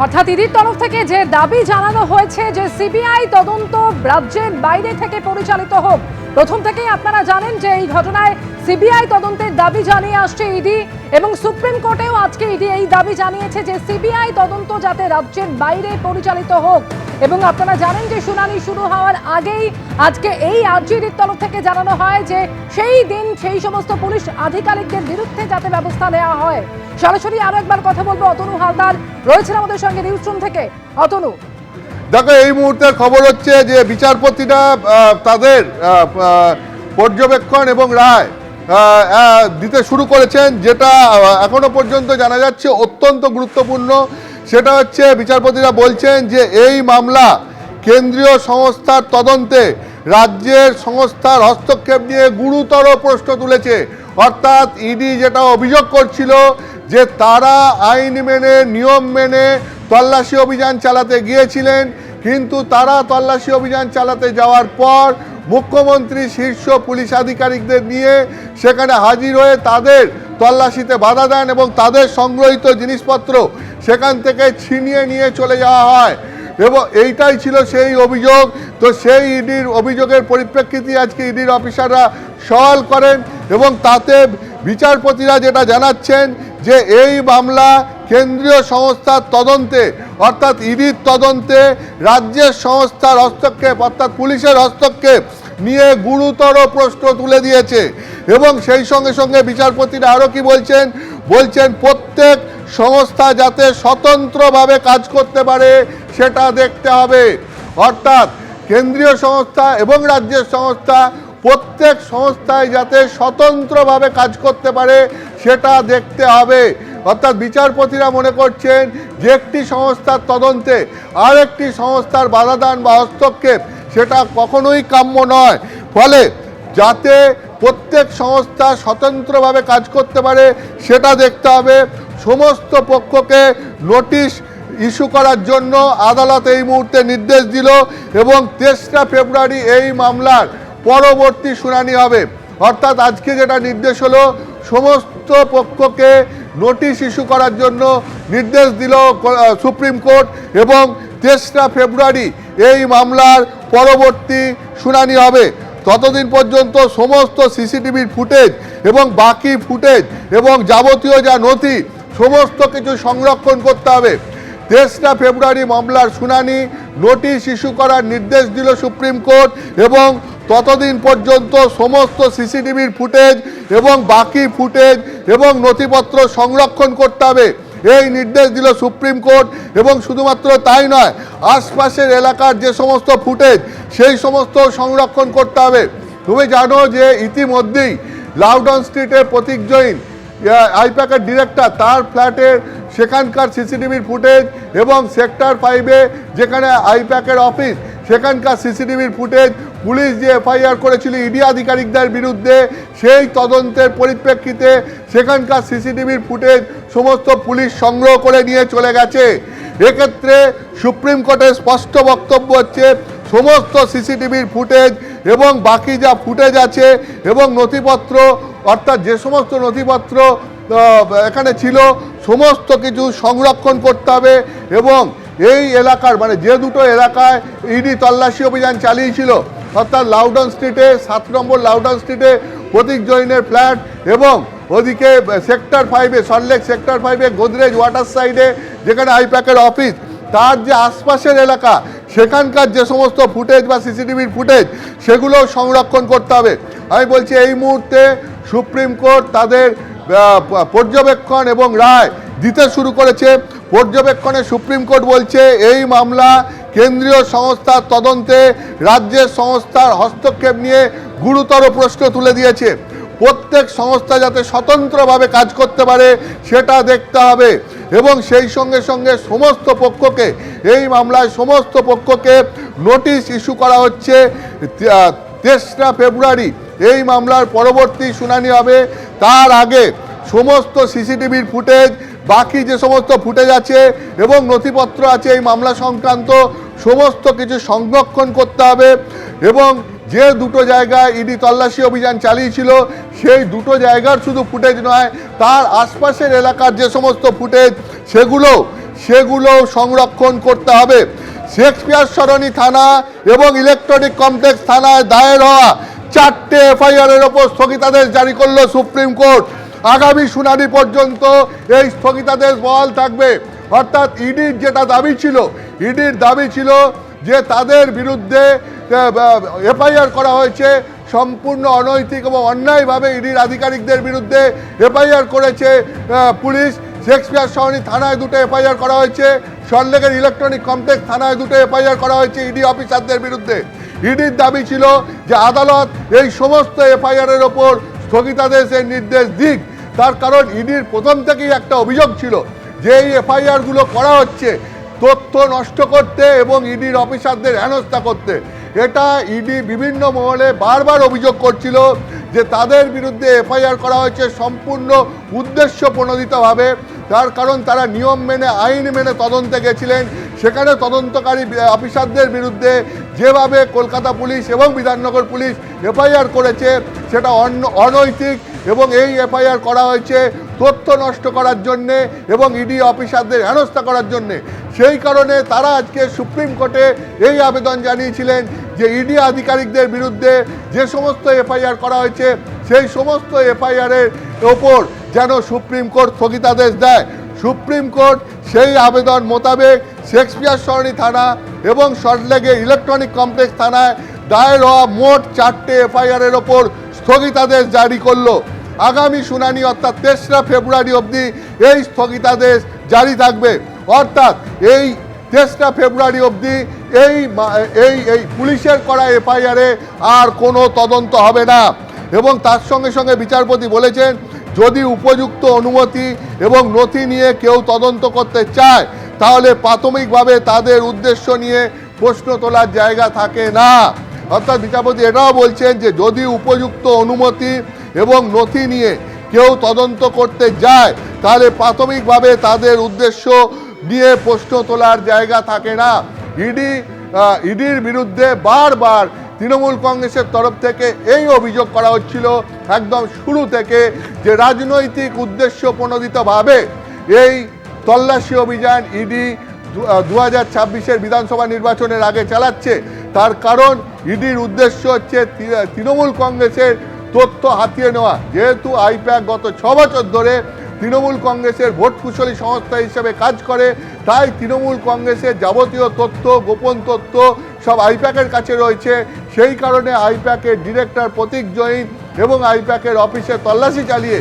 অর্থাৎ ইডির তরফ থেকে যে দাবি জানানো হয়েছে যে সিবিআই তদন্ত রাজ্যের বাইরে থেকে পরিচালিত হোক। প্রথম থেকেই আপনারা জানেন যে এই ঘটনায় সিবিআই তদন্তের দাবি জানিয়ে আসছে ইডি, এবং সুপ্রিম কোর্টেও আজকে ইডি এই দাবি জানিয়েছে যে সিবিআই তদন্ত যাতে রাজ্যের বাইরে পরিচালিত হোক। এবং আপনারা জানেন যে শুনানি শুরু হওয়ার আগেই আজকে এই আরজিডির তরফ থেকে জানানো হয় যে সেই দিন সেই সমস্ত পুলিশ আধিকারিকদের বিরুদ্ধে যাতে ব্যবস্থা নেওয়া হয়। সরাসরি আরো একবার কথা বলবো, অতনু হালদার রয়েছেন আমাদের সঙ্গে নিউজ রুম থেকে। অতনু, দেখো, এই মুহূর্তের খবর হচ্ছে যে বিচারপতিরা তাদের পর্যবেক্ষণ এবং রায় দিতে শুরু করেছেন, যেটা এখনো পর্যন্ত জানা যাচ্ছে অত্যন্ত গুরুত্বপূর্ণ। সেটা হচ্ছে বিচারপতিরা বলছেন যে এই মামলা কেন্দ্রীয় সংস্থার তদন্তে রাজ্যের সংস্থার হস্তক্ষেপ নিয়ে গুরুতর প্রশ্ন তুলেছে। অর্থাৎ ইডি যেটা অভিযোগ করছিল যে তারা আইন মেনে নিয়ম মেনে তল্লাশি অভিযান চালাতে গিয়েছিলেন, কিন্তু তারা তল্লাশি অভিযান চালাতে যাওয়ার পর মুখ্যমন্ত্রী শীর্ষ পুলিশ আধিকারিকদের নিয়ে সেখানে হাজির হয়ে তাদের তল্লাশিতে বাধা দেন এবং তাদের সংগ্রহীত জিনিসপত্র সেখান থেকে ছিনিয়ে নিয়ে চলে যাওয়া হয়। এবং এইটাই ছিল সেই অভিযোগ। তো সেই ইডির অভিযোগের পরিপ্রেক্ষিতে আজকে ইডির অফিসাররা সওয়াল করেন এবং তাতে বিচারপতিরা যেটা জানাচ্ছেন যে এই মামলা কেন্দ্রীয় সংস্থার তদন্তে অর্থাৎ ইডির তদন্তে রাজ্যের সংস্থার হস্তক্ষেপ অর্থাৎ পুলিশের হস্তক্ষেপ নিয়ে গুরুতর প্রশ্ন তুলে দিয়েছে। এবং সেই সঙ্গে সঙ্গে বিচারপতিরা আরও কি বলছেন প্রত্যেক সংস্থা যাতে স্বতন্ত্রভাবে কাজ করতে পারে সেটা দেখতে হবে। অর্থাৎ কেন্দ্রীয় সংস্থা এবং রাজ্যের সংস্থা প্রত্যেক সংস্থায় যাতে স্বতন্ত্রভাবে কাজ করতে পারে সেটা দেখতে হবে। অর্থাৎ বিচারপতিরা মনে করছেন যে একটি সংস্থার তদন্তে আর একটি সংস্থার বাধাদান বা হস্তক্ষেপ সেটা কখনোই কাম্য নয়। ফলে যাতে প্রত্যেক সংস্থা স্বতন্ত্রভাবে কাজ করতে পারে সেটা দেখতে হবে। সমস্ত পক্ষকে নোটিশ ইস্যু করার জন্য আদালত এই মুহূর্তে নির্দেশ দিল এবং 3রা ফেব্রুয়ারি এই মামলার পরবর্তী শুনানি হবে। অর্থাৎ আজকে যেটা নির্দেশ হলো, সমস্ত পক্ষকে নোটিশ ইস্যু করার জন্য নির্দেশ দিল সুপ্রিম কোর্ট এবং 3রা ফেব্রুয়ারি এই মামলার পরবর্তী শুনানি হবে। ততদিন পর্যন্ত সমস্ত সিসিটিভির ফুটেজ এবং বাকি ফুটেজ এবং যাবতীয় যা নথি সমস্ত কিছু সংরক্ষণ করতে হবে। 3রা ফেব্রুয়ারি মামলার শুনানি, নোটিশ ইস্যু করার নির্দেশ দিল সুপ্রিম কোর্ট এবং ততদিন পর্যন্ত সমস্ত সিসিটিভির ফুটেজ এবং বাকি ফুটেজ এবং নথিপত্র সংরক্ষণ করতে হবে এই নির্দেশ দিল সুপ্রিম কোর্ট। এবং শুধুমাত্র তাই নয়, আশপাশের এলাকার যে সমস্ত ফুটেজ সেই সমস্ত সংরক্ষণ করতে হবে। তুমি জানো যে ইতিমধ্যেই লাউডন স্ট্রিটে প্রতীক জৈন আইপ্যাকের ডিরেক্টর, তার ফ্ল্যাটের সেখানকার সিসিটিভির ফুটেজ এবং সেক্টর 5-এ যেখানে আইপ্যাকের অফিস সেখানকার সিসিটিভির ফুটেজ পুলিশ যে এফআইআর করেছিল ইডি আধিকারিকদের বিরুদ্ধে, সেই তদন্তের পরিপ্রেক্ষিতে সেখানকার সিসিটিভির ফুটেজ সমস্ত পুলিশ সংগ্রহ করে নিয়ে চলে গেছে। এক্ষেত্রে সুপ্রিম কোর্টের স্পষ্ট বক্তব্য হচ্ছে সমস্ত সিসিটিভির ফুটেজ এবং বাকি যা ফুটেজ আছে এবং নথিপত্র অর্থাৎ যে সমস্ত নথিপত্র এখানে ছিল সমস্ত কিছু সংরক্ষণ করতে হবে। এবং এই এলাকার মানে যে দুটো এলাকায় ইডি তল্লাশি অভিযান চালিয়েছিল অর্থাৎ লাউডন স্ট্রিটে 7 নম্বর লাউডন স্ট্রিটে প্রতীক জৈনের ফ্ল্যাট এবং ওদিকে সেক্টর 5-এ সল্টলেক সেক্টর 5-এ গোদরেজ ওয়াটার সাইডে যেখানে আইপ্যাকের অফিস, তার যে আশপাশের এলাকা সেখানকার যে সমস্ত ফুটেজ বা সিসিটিভির ফুটেজ সেগুলো সংরক্ষণ করতে হবে। আমি বলছি এই মুহূর্তে সুপ্রিম কোর্ট তাদের পর্যবেক্ষণ এবং রায় দিতে শুরু করেছে। পর্যবেক্ষণে সুপ্রিম কোর্ট বলছে এই মামলা কেন্দ্রীয় সংস্থার তদন্তে রাজ্যের সংস্থার হস্তক্ষেপ নিয়ে গুরুতর প্রশ্ন তুলে দিয়েছে। প্রত্যেক সংস্থা যাতে স্বতন্ত্রভাবে কাজ করতে পারে সেটা দেখতে হবে এবং সেই সঙ্গে সঙ্গে সমস্ত পক্ষকে এই মামলায় সমস্ত পক্ষকে নোটিশ ইস্যু করা হচ্ছে। 3রা ফেব্রুয়ারি এই মামলার পরবর্তী শুনানি হবে। তার আগে সমস্ত সিসিটিভির ফুটেজ বাকি যে সমস্ত ফুটেজ আছে এবং নথিপত্র আছে এই মামলা সংক্রান্ত সমস্ত কিছু সংরক্ষণ করতে হবে এবং যে দুটো জায়গায় ইডি তল্লাশি অভিযান চালিয়েছিল সেই দুটো জায়গার শুধু ফুটেজ নয়, তার আশপাশের এলাকার যে সমস্ত ফুটেজ সেগুলো সেগুলো সংরক্ষণ করতে হবে। শেক্সপিয়ার সরণি থানা এবং ইলেকট্রনিক কমপ্লেক্স থানায় দায়ের হওয়া 4টে এফআইআরের ওপর স্থগিতাদেশ জারি করলো সুপ্রিম কোর্ট। আগামী শুনানি পর্যন্ত এই স্থগিতাদেশ বহাল থাকবে। অর্থাৎ ইডির যেটা দাবি ছিল, ইডির দাবি ছিল যে তাদের বিরুদ্ধে এফআইআর করা হয়েছে সম্পূর্ণ অনৈতিক এবং অন্যায়ভাবে ইডির আধিকারিকদের বিরুদ্ধে এফআইআর করেছে পুলিশ। শেক্সপিয়ার সরণি থানায় 2টে এফআইআর করা হয়েছে, সল্টলেকের ইলেকট্রনিক কমপ্লেক্স থানায় 2টে এফআইআর করা হয়েছে ইডি অফিসারদের বিরুদ্ধে। ইডির দাবি ছিল যে আদালত এই সমস্ত এফআইআরের ওপর স্থগিতাদেশের নির্দেশ দিক। তার কারণ ইডির প্রথম থেকেই একটা অভিযোগ ছিল যে এই এফআইআরগুলো করা হচ্ছে তথ্য নষ্ট করতে এবং ইডির অফিসারদের হেনস্থা করতে। এটা ইডি বিভিন্ন মহলে বারবার অভিযোগ করছিল যে তাদের বিরুদ্ধে এফআইআর করা হয়েছে সম্পূর্ণ উদ্দেশ্য প্রণোদিতভাবে। তার কারণ তারা নিয়ম মেনে আইন মেনে তদন্তে গেছিলেন। সেখানে তদন্তকারী অফিসারদের বিরুদ্ধে যেভাবে কলকাতা পুলিশ এবং বিধাননগর পুলিশ এফআইআর করেছে সেটা অনৈতিক এবং এই এফআইআর করা হয়েছে তথ্য নষ্ট করার জন্যে এবং ইডি অফিসারদের হেনস্থা করার জন্যে। সেই কারণে তারা আজকে সুপ্রিম কোর্টে এই আবেদন জানিয়েছিলেন যে ইডি আধিকারিকদের বিরুদ্ধে যে সমস্ত এফআইআর করা হয়েছে সেই সমস্ত এফআইআরের ওপর যেন সুপ্রিম কোর্ট স্থগিতাদেশ দেয়। সুপ্রিম কোর্ট সেই আবেদন মোতাবেক শেক্সপিয়ার সরণি থানা এবং সল্টলেকের ইলেকট্রনিক কমপ্লেক্স থানায় দায়ের হওয়া মোট 4টে এফআইআরের ওপর স্থগিতাদেশ জারি করলো। আগামী শুনানি অর্থাৎ 3রা ফেব্রুয়ারি অবধি এই স্থগিতাদেশ জারি থাকবে। অর্থাৎ এই 3রা ফেব্রুয়ারি অবধি এই পুলিশের করা এফআইআরে আর কোনো তদন্ত হবে না। এবং তার সঙ্গে সঙ্গে বিচারপতি বলেছেন যদি উপযুক্ত অনুমতি এবং নথি নিয়ে কেউ তদন্ত করতে চায় তাহলে প্রাথমিকভাবে তাদের উদ্দেশ্য নিয়ে প্রশ্ন তোলার জায়গা থাকে না। অর্থাৎ বিচারপতি এটাও বলছেন যে যদি উপযুক্ত অনুমতি এবং নথি নিয়ে কেউ তদন্ত করতে যায় তাহলে প্রাথমিকভাবে তাদের উদ্দেশ্য নিয়ে প্রশ্ন তোলার জায়গা থাকে না। ইডির বিরুদ্ধে বারবার তৃণমূল কংগ্রেসের তরফ থেকে এই অভিযোগ করা হচ্ছিল একদম শুরু থেকে যে রাজনৈতিক উদ্দেশ্য প্রণোদিতভাবে এই তল্লাশি অভিযান ইডি 2026-এর বিধানসভা নির্বাচনের আগে চালাচ্ছে। তার কারণ ইডির উদ্দেশ্য হচ্ছে তৃণমূল কংগ্রেসের তথ্য হাতিয়ে নেওয়া। যেহেতু আইপ্যাক গত 6 বছর ধরে তৃণমূল কংগ্রেসের ভোট কুশলী সংস্থা হিসেবে কাজ করে, তাই তৃণমূল কংগ্রেসের যাবতীয় তথ্য গোপন তথ্য সব আইপ্যাকের কাছে রয়েছে। সেই কারণে আইপ্যাকের ডিরেক্টর প্রতীক জৈন এবং আইপ্যাকের অফিসে তল্লাশি চালিয়ে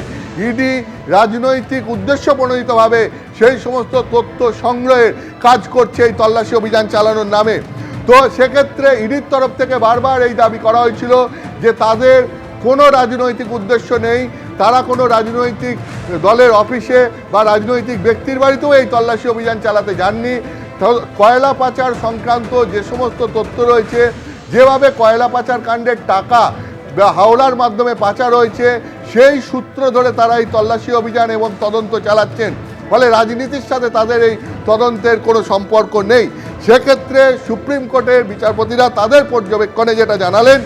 ইডি রাজনৈতিক উদ্দেশ্য প্রণোদিতভাবে সেই সমস্ত তথ্য সংগ্রহের কাজ করছে এই তল্লাশি অভিযান চালানোর নামে। তো সেক্ষেত্রে ইডির তরফ থেকে বারবার এই দাবি করা হয়েছিল যে তাদের কোনো রাজনৈতিক উদ্দেশ্য নেই, তারা কোনো রাজনৈতিক দলের অফিসে বা রাজনৈতিক ব্যক্তির বাড়িতেও এই তল্লাশি অভিযান চালাতে যাননি। কয়লা পাচার সংক্রান্ত যে সমস্ত তথ্য রয়েছে, যেভাবে কয়লা পাচার কাণ্ডের টাকা হাওলার মাধ্যমে পাচার হয়েছে সেই সূত্র ধরে তারা এই তল্লাশি অভিযান এবং তদন্ত চালাচ্ছেন। ফলে রাজনীতির সাথে তাদের এই তদন্তের কোনো সম্পর্ক নেই। সেক্ষেত্রে সুপ্রিম কোর্টের বিচারপতিরা তাদের পর্যবেক্ষণে যেটা জানালেন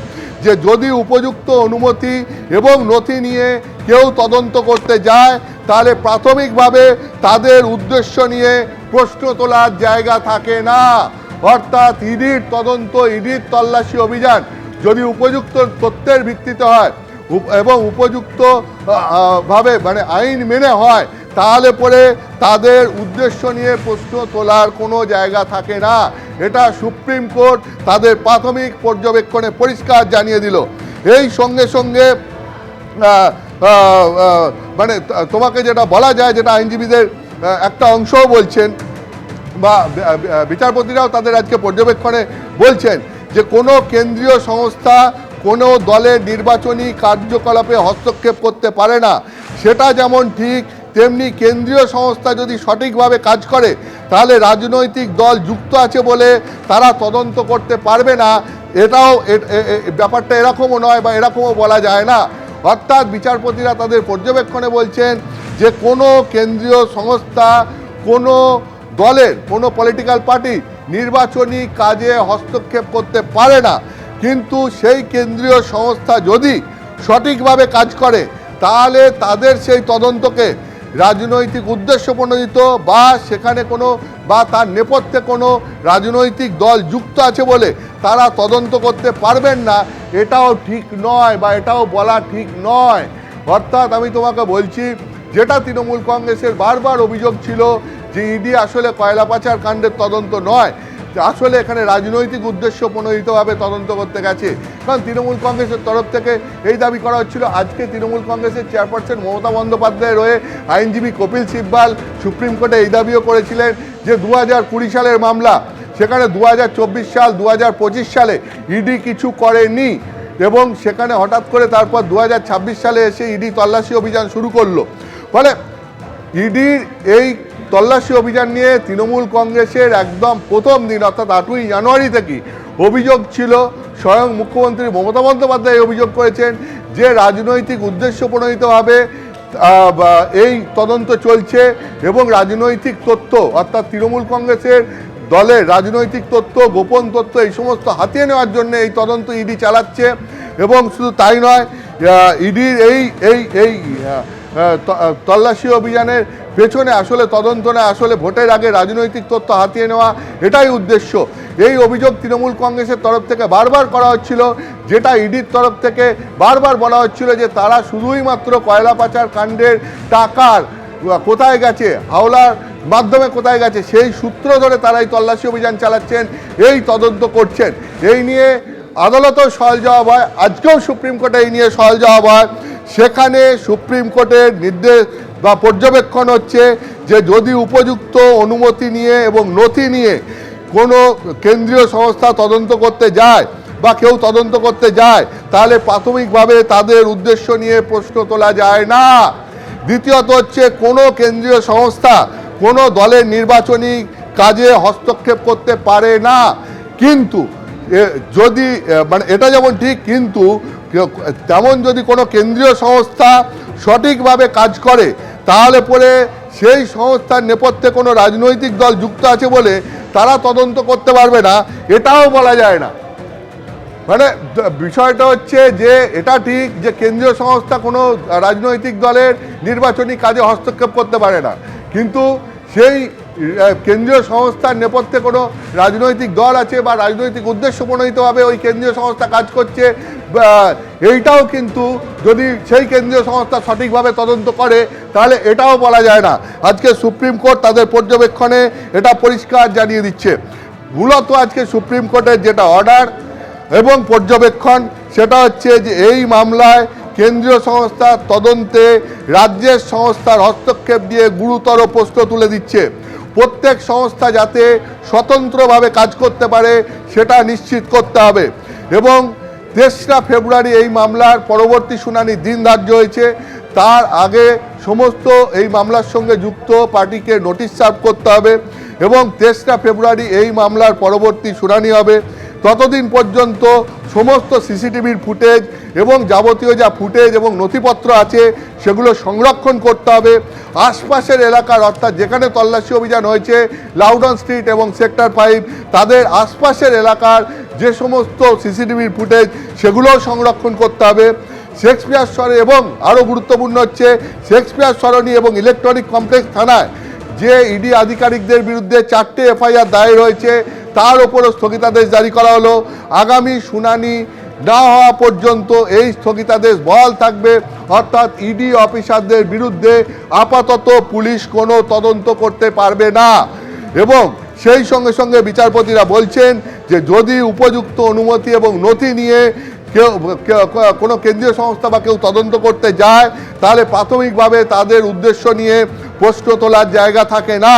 যে যদি উপযুক্ত অনুমতি এবং নথি নিয়ে কেউ তদন্ত করতে যায় তাহলে প্রাথমিকভাবে তাদের উদ্দেশ্য নিয়ে প্রশ্ন তোলার জায়গা থাকে না। অর্থাৎ ইডির তদন্ত, ইডির তল্লাশি অভিযান যদি উপযুক্ত তথ্যের ভিত্তিতে হয় এবং উপযুক্ত ভাবে মানে আইন মেনে হয় তাহলে পরে তাদের উদ্দেশ্য নিয়ে প্রশ্ন তোলার কোনো জায়গা থাকে না। এটা সুপ্রিম কোর্ট তাদের প্রাথমিক পর্যবেক্ষণে পরিষ্কার জানিয়ে দিল। এই সঙ্গে সঙ্গে মানে তোমাকে যেটা বলা যায়, যেটা আইনজীবীদের একটা অংশও বলছেন বা বিচারপতিরাও তাদের আজকে পর্যবেক্ষণে বলছেন যে কোনো কেন্দ্রীয় সংস্থা কোনো দলের নির্বাচনী কার্যকলাপে হস্তক্ষেপ করতে পারে না। সেটা যেমন ঠিক তেমনি কেন্দ্রীয় সংস্থা যদি সঠিকভাবে কাজ করে তাহলে রাজনৈতিক দল যুক্ত আছে বলে তারা তদন্ত করতে পারবে না। এটাও ব্যাপারটা এরকমও নয় বা এরকমও বলা যায় না। অর্থাৎ বিচারপতিরা তাদের পর্যবেক্ষণে বলছেন যে কোনো কেন্দ্রীয় সংস্থা কোনো দলের কোনো পলিটিক্যাল পার্টি নির্বাচনী কাজে হস্তক্ষেপ করতে পারে না, কিন্তু সেই কেন্দ্রীয় সংস্থা যদি সঠিকভাবে কাজ করে তাহলে তাদের সেই তদন্তকে রাজনৈতিক উদ্দেশ্য প্রণোদিত বা সেখানে কোনো বা তার নেপথ্যে কোনো রাজনৈতিক দল যুক্ত আছে বলে তারা তদন্ত করতে পারবেন না, এটাও ঠিক নয় বা এটাও বলা ঠিক নয়। অর্থাৎ আমি তোমাকে বলছি, যেটা তৃণমূল কংগ্রেসের বারবার অভিযোগ ছিল যে ইডি আসলে কয়লা পাচার কাণ্ডের তদন্ত নয়, আসলে এখানে রাজনৈতিক উদ্দেশ্য প্রণোদিতভাবে তদন্ত করতে গেছে। কারণ তৃণমূল কংগ্রেসের তরফ থেকে এই দাবি করা হচ্ছিল। আজকে তৃণমূল কংগ্রেসের চেয়ারপারসন মমতা বন্দ্যোপাধ্যায়ের হয়ে আইনজীবী কপিল সিব্বাল সুপ্রিম কোর্টে এই দাবিও করেছিলেন যে 2020 সালের মামলা, সেখানে 2024 সাল 2025 সালে ইডি কিছু করেনি এবং সেখানে হঠাৎ করে তারপর 2026 সালে এসে ইডি তল্লাশি অভিযান শুরু করলো। ফলে ইডির এই তল্লাশি অভিযান নিয়ে তৃণমূল কংগ্রেসের একদম প্রথম দিন অর্থাৎ 8ই জানুয়ারি থেকে অভিযোগ ছিল। স্বয়ং মুখ্যমন্ত্রী মমতা বন্দ্যোপাধ্যায় অভিযোগ করেছেন যে রাজনৈতিক উদ্দেশ্য প্রণোদিতভাবে এই তদন্ত চলছে এবং রাজনৈতিক তথ্য অর্থাৎ তৃণমূল কংগ্রেসের দলের রাজনৈতিক তথ্য, গোপন তথ্য এই সমস্ত হাতিয়ে নেওয়ার জন্য এই তদন্ত ইডি চালাচ্ছে। এবং শুধু তাই নয়, ইডির এই তল্লাশি অভিযানের পেছনে আসলে তদন্ত না, আসলে ভোটের আগে রাজনৈতিক তথ্য হাতিয়ে নেওয়া, এটাই উদ্দেশ্য। এই অভিযোগ তৃণমূল কংগ্রেসের তরফ থেকে বারবার করা হচ্ছিল, যেটা ইডির তরফ থেকে বারবার বলা হচ্ছিল যে তারা শুধুই মাত্র কয়লা পাচার কাণ্ডের টাকার কোথায় গেছে, হাওলার মাধ্যমে কোথায় গেছে, সেই সূত্র ধরে তারা এই তল্লাশি অভিযান চালাচ্ছেন, এই তদন্ত করছেন। এই নিয়ে আদালতেও সওয়াল জবাব হয়, আজকেও সুপ্রিম কোর্টে এই নিয়ে সওয়াল জবাব হয়। সেখানে সুপ্রিম কোর্টের নির্দেশ বা পর্যবেক্ষণ হচ্ছে যে যদি উপযুক্ত অনুমতি নিয়ে এবং নথি নিয়ে কোনো কেন্দ্রীয় সংস্থা তদন্ত করতে যায় বা কেউ তদন্ত করতে যায়, তাহলে প্রাথমিকভাবে তাদের উদ্দেশ্য নিয়ে প্রশ্ন তোলা যায় না। দ্বিতীয়ত হচ্ছে কোনো কেন্দ্রীয় সংস্থা কোনো দলের নির্বাচনী কাজে হস্তক্ষেপ করতে পারে না। কিন্তু যদি মানে এটা যেমন ঠিক, কিন্তু তেমন যদি কোনো কেন্দ্রীয় সংস্থা সঠিকভাবে কাজ করে তাহলে পরে সেই সংস্থার নেপথ্যে কোনো রাজনৈতিক দল যুক্ত আছে বলে তারা তদন্ত করতে পারবে না, এটাও বলা যায় না। মানে বিষয়টা হচ্ছে যে এটা ঠিক যে কেন্দ্রীয় সংস্থা কোনো রাজনৈতিক দলের নির্বাচনী কাজে হস্তক্ষেপ করতে পারে না, কিন্তু সেই কেন্দ্রীয় সংস্থার নেপথ্যে কোনো রাজনৈতিক দল আছে বা রাজনৈতিক উদ্দেশ্য প্রণোদিতভাবে ওই কেন্দ্রীয় সংস্থা কাজ করছে, এইটাও কিন্তু যদি সেই কেন্দ্রীয় সংস্থা সঠিকভাবে তদন্ত করে তাহলে এটাও বলা যায় না। আজকে সুপ্রিম কোর্ট তাদের পর্যবেক্ষণে এটা পরিষ্কার জানিয়ে দিচ্ছে। মূলত আজকে সুপ্রিম কোর্টের যেটা অর্ডার এবং পর্যবেক্ষণ সেটা হচ্ছে যে এই মামলায় কেন্দ্রীয় সংস্থার তদন্তে রাজ্যের সংস্থার হস্তক্ষেপ দিয়ে গুরুতর প্রশ্ন তুলে দিচ্ছে। প্রত্যেক সংস্থা যাতে স্বতন্ত্রভাবে কাজ করতে পারে সেটা নিশ্চিত করতে হবে। এবং 3রা ফেব্রুয়ারি এই মামলার পরবর্তী শুনানির দিন ধার্য হয়েছে। তার আগে সমস্ত এই মামলার সঙ্গে যুক্ত পার্টিকে নোটিশ সার্ভ করতে হবে এবং 3রা ফেব্রুয়ারি এই মামলার পরবর্তী শুনানি হবে। ততদিন পর্যন্ত সমস্ত সিসিটিভির ফুটেজ এবং যাবতীয় যা ফুটেজ এবং নথিপত্র আছে সেগুলো সংরক্ষণ করতে হবে। আশপাশের এলাকার অর্থাৎ যেখানে তল্লাশি অভিযান হয়েছে লাউডন স্ট্রিট এবং সেক্টর 5 তাদের আশপাশের এলাকার যে সমস্ত সিসিটিভির ফুটেজ সেগুলোও সংরক্ষণ করতে হবে। শেক্সপিয়ার সরণি এবং আরও গুরুত্বপূর্ণ হচ্ছে শেক্সপিয়ার সরণি এবং ইলেকট্রনিক কমপ্লেক্স থানায় যে ইডি আধিকারিকদের বিরুদ্ধে 4টে এফআইআর দায়ের হয়েছে তার ওপরও স্থগিতাদেশ জারি করা হলো। আগামী শুনানি না হওয়া পর্যন্ত এই স্থগিতাদেশ বহাল থাকবে, অর্থাৎ ইডি অফিসারদের বিরুদ্ধে আপাতত পুলিশ কোনো তদন্ত করতে পারবে না। এবং সেই সঙ্গে সঙ্গে বিচারপতিরা বলছেন যে যদি উপযুক্ত অনুমতি এবং নথি নিয়ে কোনো কেন্দ্রীয় সংস্থা বা কেউ তদন্ত করতে যায় তাহলে প্রাথমিকভাবে তাদের উদ্দেশ্য নিয়ে প্রশ্ন তোলার জায়গা থাকে না।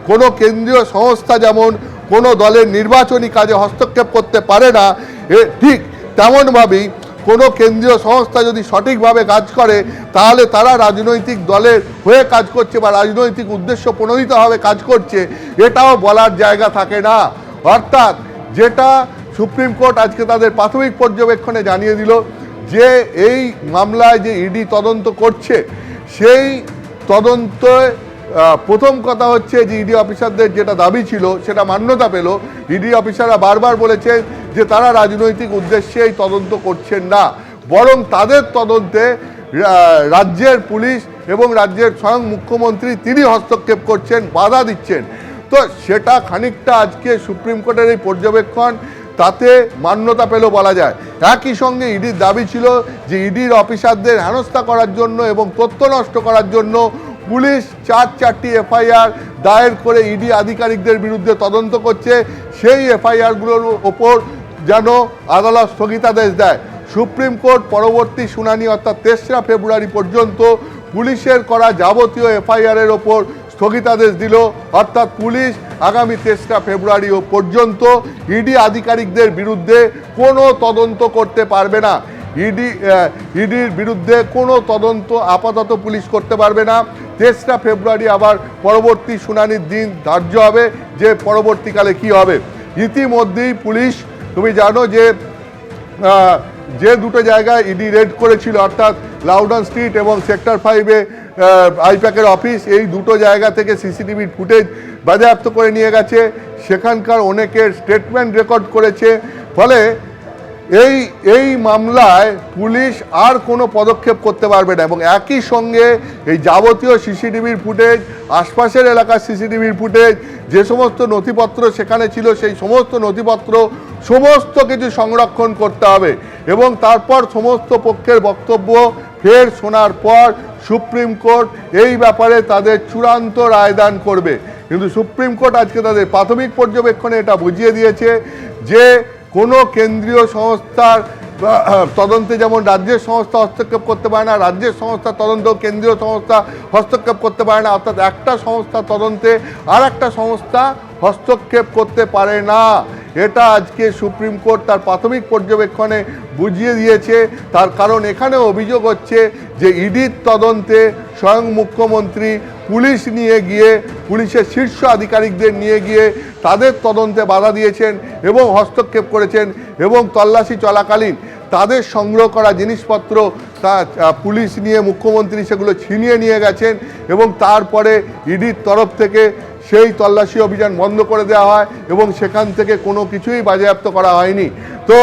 কোনো কেন্দ্রীয় সংস্থা যেমন কোনো দলের নির্বাচনী কাজে হস্তক্ষেপ করতে পারে না, ঠিক তেমনভাবেই কোনো কেন্দ্রীয় সংস্থা যদি সঠিকভাবে কাজ করে তাহলে তারা রাজনৈতিক দলের হয়ে কাজ করছে বা রাজনৈতিক উদ্দেশ্য প্রণোদিতভাবে কাজ করছে, এটাও বলার জায়গা থাকে না। অর্থাৎ যেটা সুপ্রিম কোর্ট আজকে তাদের প্রাথমিক পর্যবেক্ষণে জানিয়ে দিল যে এই মামলায় যে ইডি তদন্ত করছে সেই তদন্তে প্রথম কথা হচ্ছে যে ইডি অফিসারদের যেটা দাবি ছিল সেটা মান্যতা পেল। ইডি অফিসাররা বারবার বলেছেন যে তারা রাজনৈতিক উদ্দেশ্যে এই তদন্ত করছেন না, বরং তাদের তদন্তে রাজ্যের পুলিশ এবং রাজ্যের স্বয়ং মুখ্যমন্ত্রী তিনি হস্তক্ষেপ করছেন, বাধা দিচ্ছেন। তো সেটা খানিকটা আজকে সুপ্রিম কোর্টের এই পর্যবেক্ষণ তাতে মান্যতা পেল বলা যায়। একই সঙ্গে ইডির দাবি ছিল যে ইডির অফিসারদের হেনস্থা করার জন্য এবং তথ্য নষ্ট করার জন্য পুলিশ চারটি এফআইআর দায়ের করে ইডি আধিকারিকদের বিরুদ্ধে তদন্ত করছে, সেই এফআইআরগুলোর ওপর যেন আদালত স্থগিতাদেশ দেয়। সুপ্রিম কোর্ট পরবর্তী শুনানি অর্থাৎ 3রা ফেব্রুয়ারি পর্যন্ত পুলিশের করা যাবতীয় এফআইআরের ওপর স্থগিতাদেশ দিল, অর্থাৎ পুলিশ আগামী 3রা ফেব্রুয়ারি পর্যন্ত ইডি আধিকারিকদের বিরুদ্ধে কোনো তদন্ত করতে পারবে না। ইডির বিরুদ্ধে কোনো তদন্ত আপাতত পুলিশ করতে পারবে না। 3রা ফেব্রুয়ারি আবার পরবর্তী শুনানির দিন ধার্য হবে যে পরবর্তীকালে কি হবে। ইতিমধ্যেই পুলিশ, তুমি জানো যে দুটো জায়গায় ইডি রেড করেছিল অর্থাৎ লাউডন স্ট্রিট এবং সেক্টর 5-এ আইপ্যাকের অফিস, এই দুটো জায়গা থেকে সিসিটিভির ফুটেজ বাজেয়াপ্ত করে নিয়ে গেছে, সেখানকার অনেকের স্টেটমেন্ট রেকর্ড করেছে। ফলে এই মামলায় পুলিশ আর কোনো পদক্ষেপ করতে পারবে না এবং একই সঙ্গে এই যাবতীয় সিসিটিভির ফুটেজ, আশপাশের এলাকার সিসিটিভির ফুটেজ, যে সমস্ত নথিপত্র সেখানে ছিল সেই সমস্ত নথিপত্র সমস্ত কিছু সংরক্ষণ করতে হবে এবং তারপর সমস্ত পক্ষের বক্তব্য ফের শোনার পর সুপ্রিম কোর্ট এই ব্যাপারে তাদের চূড়ান্ত রায়দান করবে। কিন্তু সুপ্রিম কোর্ট আজকে তাদের প্রাথমিক পর্যবেক্ষণে এটা বুঝিয়ে দিয়েছে যে কোনো কেন্দ্রীয় সংস্থার তদন্তে যেমন রাজ্যের সংস্থা হস্তক্ষেপ করতে পারে না, রাজ্যের সংস্থার তদন্ত কেন্দ্রীয় সংস্থা হস্তক্ষেপ করতে পারে না, অর্থাৎ একটা সংস্থার তদন্তে আর একটা সংস্থা হস্তক্ষেপ করতে পারে না। এটা আজকে সুপ্রিম কোর্ট তার প্রাথমিক পর্যবেক্ষণে বুঝিয়ে দিয়েছে। তার কারণ এখানে অভিযোগ হচ্ছে যে ইডির তদন্তে স্বয়ং মুখ্যমন্ত্রী পুলিশ নিয়ে গিয়ে, পুলিশের শীর্ষ আধিকারিকদের নিয়ে গিয়ে তাদের তদন্তে বাধা দিয়েছেন এবং হস্তক্ষেপ করেছেন এবং তল্লাশি চলাকালীন তাদের সংগ্রহ করা জিনিসপত্র তা পুলিশ নিয়ে মুখ্যমন্ত্রী সেগুলো ছিনিয়ে নিয়ে গেছেন এবং তারপরে ইডির তরফ থেকে সেই তল্লাশি অভিযান বন্ধ করে দেওয়া হয় এবং সেখান থেকে কোনো কিছুই বাজেয়াপ্ত করা হয়নি। তো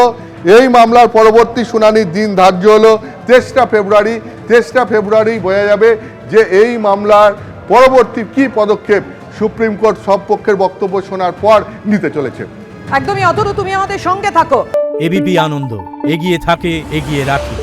এই মামলার পরবর্তী শুনানির দিন ধার্য হলো 3রা ফেব্রুয়ারি। 3রা ফেব্রুয়ারি বোঝা যাবে যে এই মামলার পরবর্তী কী পদক্ষেপ সুপ্রিম কোর্ট সব পক্ষের বক্তব্য শোনার পর নিতে চলেছে। একদমই অতনু, তুমি আমাদের সঙ্গে থাকো। এবিপি আনন্দ এগিয়ে থাকে, এগিয়ে রাখে।